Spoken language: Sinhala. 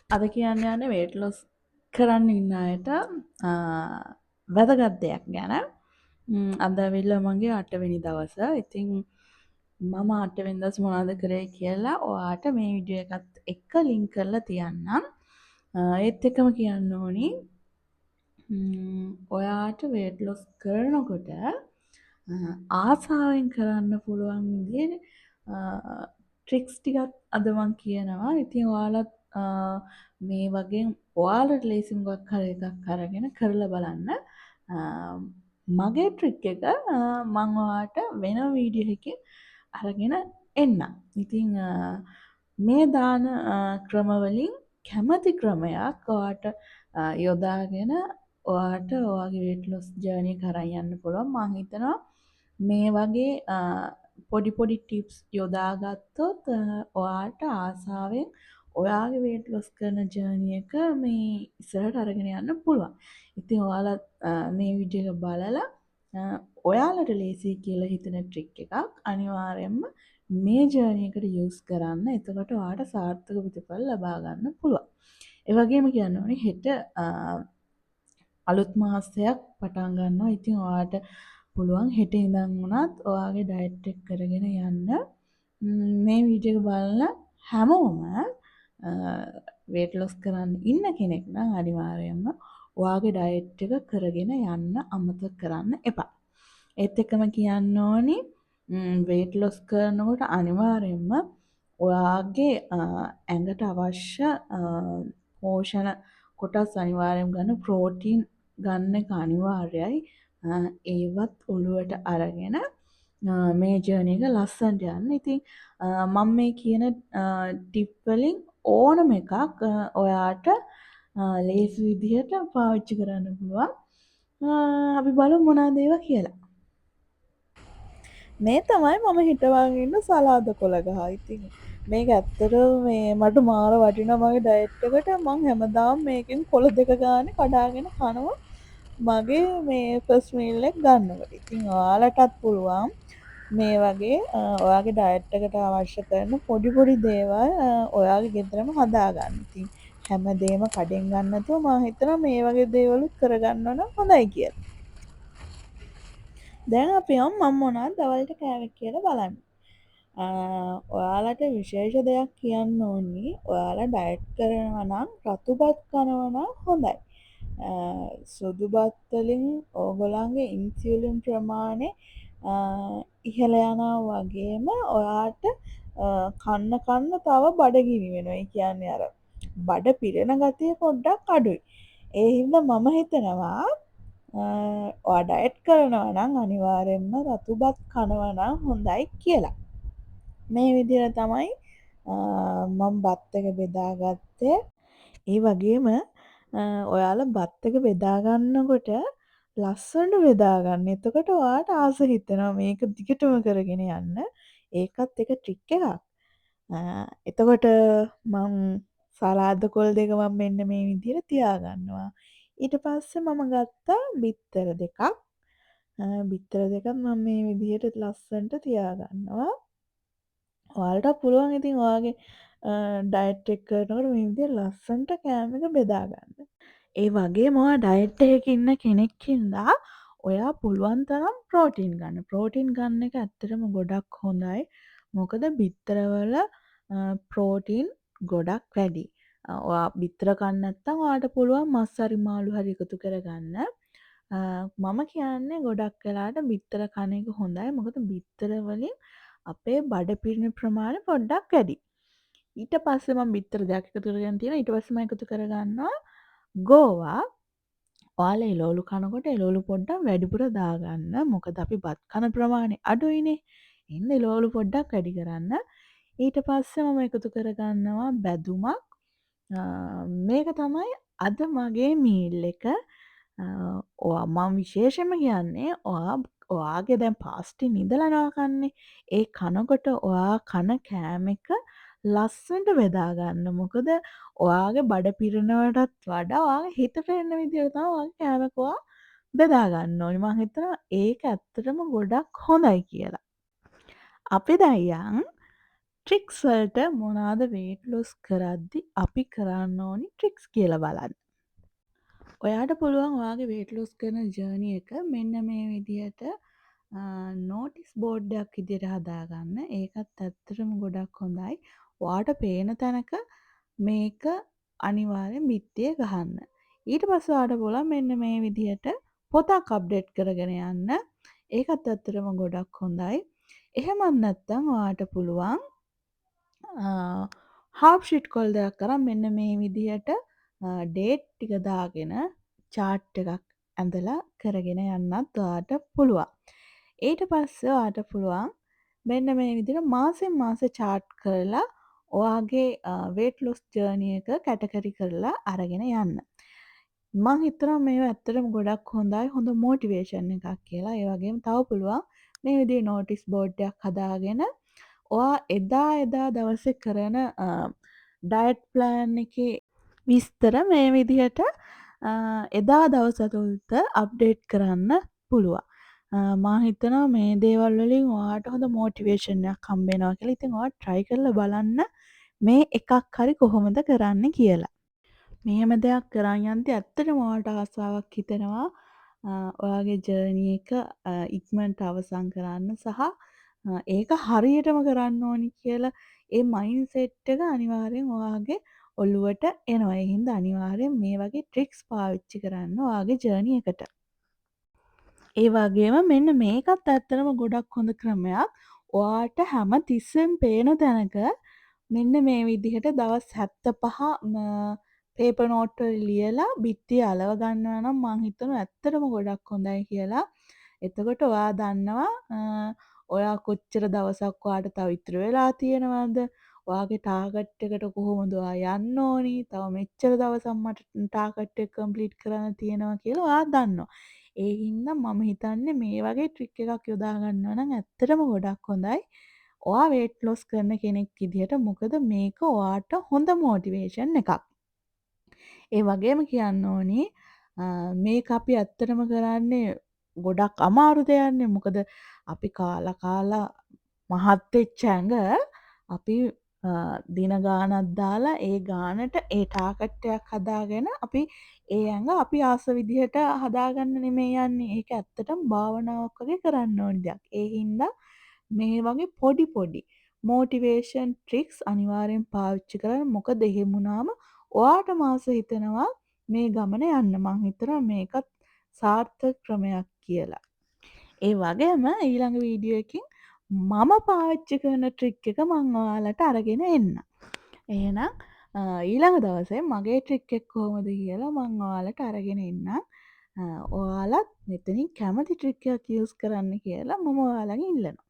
අද කියන්න යන්නේ weight loss කරන්න ඉන්න අයට වැදගත් දෙයක් ගැන. අද ඇවිල්ලා මගේ 8 වෙනි දවස. ඉතින් මම 8 වෙනි දවස් මොනවද කරේ කියලා ඔයාට මේ වීඩියෝ එකත් එක්ක ලින්ක් කරලා තියන්නම්. ඒත් එක්කම කියන්න ඕනි ඔයාට weight loss කරනකොට ආසාවෙන් කරන්න පුළුවන් විදිහේ ට්‍රික්ස් ටිකක් අද මම කියනවා. ඉතින් ඔයාලත් මේ වගේ ඔයාලට ලේසි මොකක් හරි එකක් අරගෙන කරලා බලන්න. මගේ ට්‍රික් එක මම ඔයාට වෙන වීඩියෝ එකකින් අරගෙන එන්නම්. ඉතින් මේ දාන ක්‍රමවලින් කැමති ක්‍රමයක් ඔයාට යොදාගෙන ඔයාට ඔයාගේ weight loss journey කරන් යන්න පුළුවන්. මම හිතනවා මේ වගේ පොඩි පොඩි ටිප්ස් යොදාගත්තොත් ඔයාට ආසාවෙන් ඔයාගේ weight loss කරන ජර්නි එක මේ ඉස්සරහට අරගෙන යන්න පුළුවන්. ඉතින් ඔයාලා මේ වීඩියෝ එක බලලා ඔයාලට ලේසි කියලා හිතෙන ට්‍රික් එකක් අනිවාර්යයෙන්ම මේ ජර්නි එකට යූස් කරන්න. එතකොට ඔයාට සාර්ථක ප්‍රතිඵල ලබා ගන්න පුළුවන්. ඒ වගේම කියන්න ඕනේ හෙට අලුත් මාසයක් පටන් ගන්නවා. ඉතින් ඔයාට පුළුවන් හෙට ඉඳන් වුණත් ඔයාගේ ඩයට් එක කරගෙන යන්න. මේ වීඩියෝ එක බලලා හැමෝම weight loss කරන්න ඉන්න කෙනෙක් නම් අනිවාර්යයෙන්ම ඔයාගේ ඩයට් එක කරගෙන යන්න අමතක කරන්න එපා. ඒත් එක්කම කියන්න ඕනි weight loss කරනකොට අනිවාර්යයෙන්ම ඔයාගේ ඇඟට අවශ්‍ය පෝෂණ කොටස් අනිවාර්යයෙන් ගන්න. ප්‍රෝටීන් ගන්න එක අනිවාර්යයි. ඒවත් ඔළුවට අරගෙන මේ ජර්නි එක ලස්සනට යන්න. ඉතින් මම මේ කියන ටිප් වලින් ඕනම එකක් ඔයාට ලේසි විදිහට පාවිච්චි කරන්න පුළුවන්. අපි බලමු මොනවද ඒවා කියලා. මේ තමයි මම හිටවාගෙන ඉන්න සලාද කොළ ගහ. ඉතින් මේක ඇත්තටම මේ මට මාර වටිනවා මගේ ඩයට් එකට. මම හැමදාම මේකෙන් කොළ දෙක ගානේ කඩාගෙන කනවා මගේ මේ ෆස්ට් මීල් එක ගන්නකොට. ඉතින් ඔයාලටත් පුළුවන් මේ වගේ ඔයාගේ ඩයට් එකට අවශ්‍ය කරන පොඩි පොඩි දේවල් ඔයාගේ ගෙදරම හදාගන්න. ඉතින් හැමදේම කඩෙන් ගන්න නැතුව මම හිතනවා මේ වගේ දේවලුත් කරගන්නවා නම් හොඳයි කියලා. දැන් අපි මම මොනවද දවල්ට කෑවේ කියලා බලන්න. ඔයාලට විශේෂ දෙයක් කියන්න ඕනි. ඔයාලා ඩයට් කරනවා නම් රතුබත් කනවා නම් හොඳයි. සුදු බත් වලින් ඕගොල්ලන්ගේ ඉන්සියුලින් ප්‍රමාණය ඉහළ යනවා වගේම ඔයාට කන්න තව බඩගිනි වෙනවා. ඒ කියන්නේ අර බඩ පිරෙන ගතිය පොඩ්ඩක් අඩුයි. ඒ හින්දා මම හිතනවා ඔයා ඩයට් කරනවා නම් අනිවාර්යයෙන්ම රතුබත් කනවා නම් හොඳයි කියලා. මේ විදිහට තමයි මම බත් එක බෙදාගත්තේ. ඒ වගේම ඔයාලා බත් එක බෙදා ගන්නකොට ලස්සනට බෙදා ගන්න. එතකොට ඔයාට ආස හිතෙනවා මේක දිගටම කරගෙන යන්න. ඒකත් එක ට්‍රික් එකක්. එතකොට මම සලාද කොළ දෙක මම මෙන්න මේ විදිහට තියාගන්නවා. ඊට පස්සේ මම ගත්තා බිත්තර දෙකක්. බිත්තර දෙකක් මම මේ විදිහට ලස්සනට තියාගන්නවා. ඔයාලට පුළුවන් ඉතින් ඔයාගේ ඩයට් එක කරනකොට මේ විදිහට ලස්සනට කෑම එක බෙදා ගන්න. ඒ වගේම ඔයා ඩයට් එකක ඉන්න කෙනෙක් හින්දා ඔයා පුළුවන් තරම් ප්‍රෝටීන් ගන්න. ප්‍රෝටීන් ගන්න එක ඇත්තටම ගොඩක් හොඳයි. මොකද බිත්තරවල ප්‍රෝටීන් ගොඩක් වැඩි. ඔයා බිත්තර කන්න නැත්නම් ඔයාට පුළුවන් මස් හරි මාළු හරි එකතු කරගන්න. මම කියන්නේ ගොඩක් වෙලාට බිත්තර කන එක හොඳයි. මොකද බිත්තර වලින් අපේ බඩ පිරෙන ප්‍රමාණය පොඩ්ඩක් වැඩි. ඊට පස්සේ මම බිත්තර දෙකක් එකතු කරගෙන තියෙනවා. ඊට පස්සේ මම එකතු කරගන්නවා ගෝවා. ඔයාලා එළවලු කනකොට එළවලු පොඩ්ඩක් වැඩිපුර දාගන්න. මොකද අපි බත් කන ප්‍රමාණය අඩුයිනේ. එහෙනම් එළවලු පොඩ්ඩක් වැඩි කරන්න. ඊට පස්සේ මම එකතු කරගන්නවා බැදුමක්. මේක තමයි අද මගේ මීල් එක. මම විශේෂයෙන්ම කියන්නේ ඔයාගේ දැන් පාස්ටින් ඉඳලා නවා කන්නේ. ඒ කනකොට ඔයා කන කෑම එක ලස්සනට බෙදා ගන්න. මොකද ඔයාගේ බඩ පිරෙනවටත් වඩා ඔයාගේ හිත පිරෙන විදිහට තමයි ඔයාගේ කෑම එක ඔයා බෙදා ගන්න ඕනේ. මම හිතනවා ඒක ඇත්තටම ගොඩක් හොඳයි කියලා. අපි දැන් ට්‍රික්ස් වලට මොනාද වේට් ලොස් කරද්දි අපි කරන්න ඕනි ට්‍රික්ස් කියලා බලන්න. ඔයාට පුළුවන් ඔයාගේ වේට් ලොස් කරන ජර්නි එක මෙන්න මේ විදිහට නෝටිස් බෝඩ්ඩයක් විදිහට හදාගන්න. ඒකත් ඇත්තටම ගොඩක් හොඳයි. ඔයාට පේන තැනක මේක අනිවාර්යෙන් බිත්තියේ ගහන්න. ඊට පස්සේ ඔයාට පුළුවන් මෙන්න මේ විදිහට පොතක් අප්ඩේට් කරගෙන යන්න. ඒකත් ඇත්තටම ගොඩක් හොඳයි. එහෙමත් නැත්නම් ඔයාට පුළුවන් හාෆ් ෂීට් කොල්දයක් අරන් මෙන්න මේ විදිහට ඩේට් ටික දාගෙන චාට් එකක් ඇඳලා කරගෙන යන්නත් ඔයාට පුළුවන්. ඊට පස්සේ ඔයාට පුළුවන් මෙන්න මේ විදිහට මාසෙන් මාස චාට් කරලා ඔයාගේ වේට් ලොස් ජර්නි එක කැටගරි කරලා අරගෙන යන්න. මං හිතනවා මේවා ඇත්තටම ගොඩක් හොඳයි. හොඳ මොටිවේෂන් එකක් කියලා. ඒ වගේම තව පුළුවන් මේ විදිහේ නෝටිස් බෝඩ් එකක් හදාගෙන ඔයා එදා එදා දවසේ කරන ඩයට් ප්ලෑන් එකේ විස්තර මේ විදිහට එදා දවස ඇතුළත අප්ඩේට් කරන්න පුළුවන්. මා හිතනවා මේ දේවල් වලින් ඔයාට හොඳ මොටිවේෂන් එකක් හම්බ වෙනවා කියලා. ඉතින් ඔයා try කරලා බලන්න මේ එකක් හරි කොහොමද කරන්න කියලා. මෙහෙම දෙයක් කරන් යද්දි ඇත්තටම ඔයාලට ආසාවක් හිතෙනවා ඔයාගේ ජර්නි එක ඉක්මනට අවසන් කරන්න සහ ඒක හරියටම කරන්න ඕනි කියලා ඒ මයින්ඩ්සෙට් එක අනිවාර්යෙන් ඔයාගේ ඔළුවට එනවා. ඒ හින්දා අනිවාර්යෙන් මේ වගේ ට්‍රික්ස් පාවිච්චි කරන්න ඔයාගේ ජර්නි එකට. ඒ වගේම මෙන්න මේකත් ඇත්තටම ගොඩක් හොඳ ක්‍රමයක්. ඔයාට හැම තිස්සෙම පේන තැනක මෙන්න මේ විදිහට දවස් 75 පේපර් නෝට් වල ලියලා බිත්තිය අලව ගන්නවා නම් මං හිතනවා ඇත්තටම ගොඩක් හොඳයි කියලා. එතකොට ඔයා දන්නවා ඔයා කොච්චර දවසක් ඔයාට තව ඉතුරු වෙලා තියෙනවද? ඔයාගේ ටාගට් එකට කොහොමද ඔයා යන්න ඕනි? තව මෙච්චර දවසක් මට ටාගට් එක කම්ප්ලීට් කරන්න තියෙනවා කියලා ඔයා දන්නවා. ඒ හින්දා මම හිතන්නේ මේ වගේ ට්‍රික් එකක් යොදා ගන්නවා නම් ඇත්තටම ගොඩක් හොඳයි. ඔයා වේට් ලොස් කරන කෙනෙක් විදිහට. මොකද මේක ඔයාට හොඳ මොටිවේෂන් එකක්. ඒ වගේම කියන්න ඕනි මේක අපි ඇත්තටම කරන්නේ ගොඩක් අමාරු දෙයක්නේ. මොකද අපි කාලා මහත් වෙච්ච ඇඟ අපි දින ගාණක් දාලා ඒ ගාණට ඒ ටාගට් එකක් හදාගෙන අපි ඒ ඇඟ අපි ආස විදිහට හදාගන්න නෙමෙයි යන්නේ. ඒක ඇත්තටම භාවනාවක් වගේ කරන්න ඕන දෙයක්. ඒ හින්දා මේ වගේ පොඩි මොටිවේෂන් ට්‍රික්ස් අනිවාර්යෙන් පාවිච්චි කරන්න. මොකද එහෙම වුණාම ඔයාටම ආස හිතෙනවා මේ ගමන යන්න. මං හිතනවා මේකත් සාර්ථක ක්‍රමයක් කියලා. ඒ වගේම ඊළඟ වීඩියෝ එකකින් මම පාවිච්චි කරන ට්‍රික් එක මං ඔයාලට අරගෙන එන්නම්. එහෙනම් ඊළඟ දවසේ මගේ ට්‍රික් එක කොහොමද කියලා මං ඔයාලට අරගෙන එන්නම්. ඔයාලත් මෙතනින් කැමති ට්‍රික් එකක් යූස් කරන්න කියලා මම ඔයාලගෙන් ඉල්ලනවා.